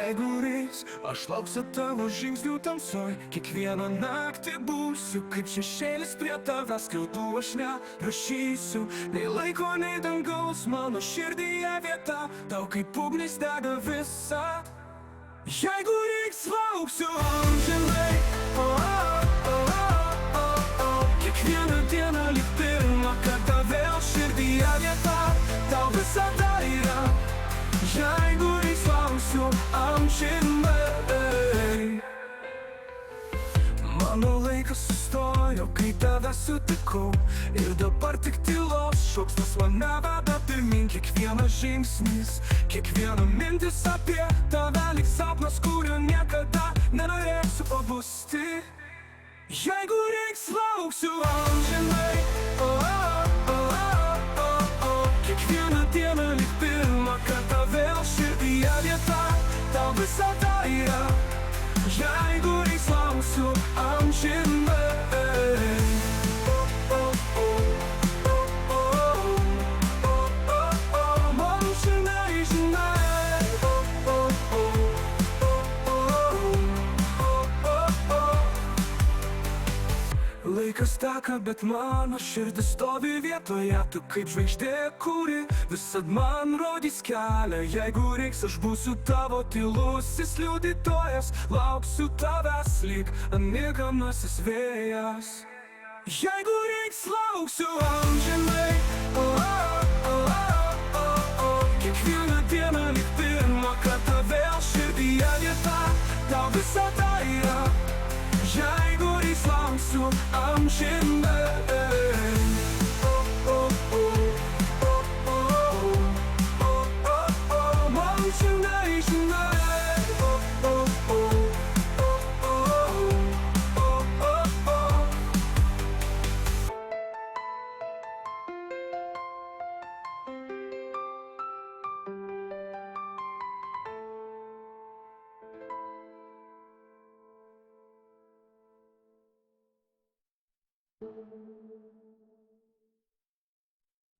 Jeigu reiks, aš lauksiu tavo žingsnių tamsoj. Kiekvieną naktį būsiu kaip šešėlis prie tavęs, skildų aš nerašysiu. Nei laiko, nei dangaus, mano širdyje vieta, tau kaip ugnis dega visa. Jeigu reiks, lauksiu amžinai. Kiekvieną dieną lyg pirmą kartą vėl širdyje vieta, tau visada yra. Jeigu reiks, lauksiu amžinai. Mano laikas sustojo, kai tave sutikau, ir dabar tik tylos šauksmas mane veda pirmyn. Kiekvienas žingsnis, kiekviena mintis apie tave lyg sapnas, kurio niekada nenorėsiu pabusti. Jeigu reiks, lauksiu amžinai. Kiekvieną dieną lyg pirmą kartą vėl širdyje vieta, tau visada yra. Jeigu reiks, lauksiu amžinai. Amžinai, žinai. Laikas teka, bet mano širdis stovi vietoje. Tu kaip žvaigždė, kuri visad man rodys kelią. Jeigu reiks, aš būsiu tavo tylusis liudytojas. Lauksiu tavęs lyg migamasis vėjas. Jeigu reiks, lauksiu amžinai. Kiekvieną dieną lyg pirmą kartą vėl širdyje vieta, tau visada yra. Jeigu reiks, lauksiu amžinai. Amžinai, žinai.